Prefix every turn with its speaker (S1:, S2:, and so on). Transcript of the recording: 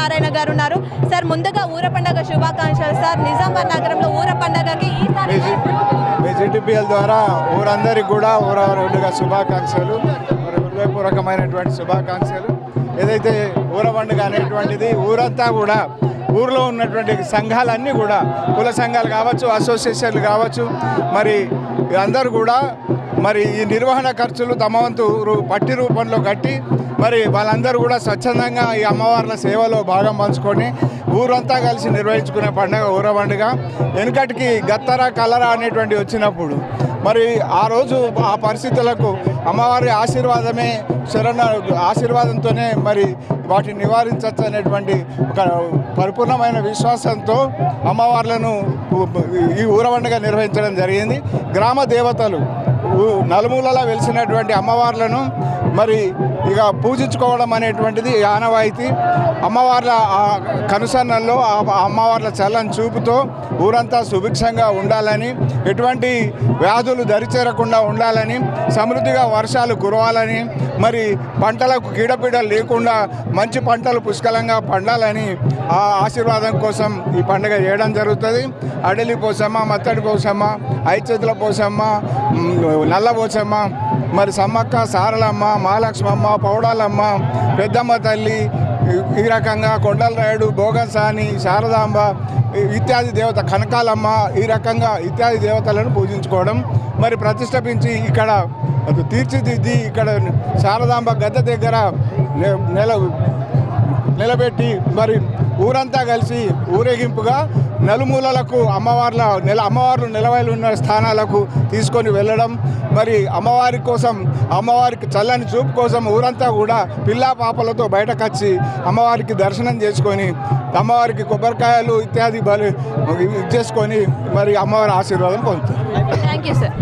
S1: సత్యనారాయణ గారు ఉన్నారు. సార్, ముందుగా ఊర పండుగ శుభాకాంక్షలు సార్. నిజామాబాద్ నగరంలో ఊర పండుగకి ఈసారి
S2: BJTPL ద్వారా ఊరందరికీ కూడా ఊర పండుగ శుభాకాంక్షలు, మరి హృదయపూర్వకమైనటువంటి శుభాకాంక్షలు. ఏదైతే ఊర పండుగ అనేటువంటిది ఊరంతా కూడా ఊర్లో ఉన్నటువంటి సంఘాలన్నీ కూడా కుల సంఘాలు కావచ్చు, అసోసియేషన్లు కావచ్చు, మరి అందరూ కూడా మరి ఈ నిర్వహణ ఖర్చులు తమ వంతు పట్టి రూపంలో కట్టి మరి వాళ్ళందరూ కూడా స్వచ్ఛందంగా ఈ అమ్మవార్ల సేవలో భాగం పంచుకొని ఊరంతా కలిసి నిర్వహించుకునే పండుగ ఊర పండుగ. వెనుకటికి గత్తర కలరా అనేటువంటి వచ్చినప్పుడు మరి ఆ రోజు ఆ పరిస్థితులకు అమ్మవారి ఆశీర్వాదమే ఆశీర్వాదంతోనే మరి వాటిని నివారించవచ్చు అనేటువంటి ఒక పరిపూర్ణమైన విశ్వాసంతో అమ్మవార్లను ఈ ఊర పండుగ నిర్వహించడం జరిగింది. గ్రామ దేవతలు నలుమూలలా వెలిసినటువంటి అమ్మవార్లను మరి ఇక పూజించుకోవడం అనేటువంటిది ఆనవాయితీ. అమ్మవార్ల కనుసన్నల్లో అమ్మవార్ల చల్లని చూపుతో ఊరంతా సుభిక్షంగా ఉండాలని, ఎటువంటి వ్యాధులు దరిచేరకుండా ఉండాలని, సమృద్ధిగా వర్షాలు కురవాలని, మరి పంటలకు కీడపీడలు లేకుండా మంచి పంటలు పుష్కలంగా పండాలని ఆ ఆశీర్వాదం కోసం ఈ పండుగ చేయడం జరుగుతుంది. అడలి పోసమ్మ, మత్తడి పోసమ్మ, ఐచేతుల పోసమ్మ, నల్ల పోసమ్మ, మరి సమ్మక్క, సారలమ్మ, మహాలక్ష్మమ్మ, పౌడాలమ్మ, పెద్దమ్మ తల్లి, ఈ రకంగా కొండలరాయుడు, భోగసాని, శారదాంబ ఇత్యాది దేవత, కనకాలమ్మ, ఈ రకంగా ఇత్యాది దేవతలను పూజించుకోవడం, మరి ప్రతిష్ఠించి ఇక్కడ తీర్చిదిద్ది ఇక్కడ శారదాంబ గద్దె దగ్గర నిలబెట్టి మరి ఊరంతా కలిసి ఊరేగింపుగా నలుమూలలకు అమ్మవార్లు నిలవైలు ఉన్న స్థానాలకు తీసుకొని వెళ్ళడం, మరి అమ్మవారికి చల్లని చూపు కోసం ఊరంతా కూడా పిల్లా పాపలతో బయటకు వచ్చి అమ్మవారికి దర్శనం చేసుకొని అమ్మవారికి కొబ్బరికాయలు ఇత్యాది చేసుకొని మరి అమ్మవారి ఆశీర్వాదం పొందుతారు.
S1: Thank you sir.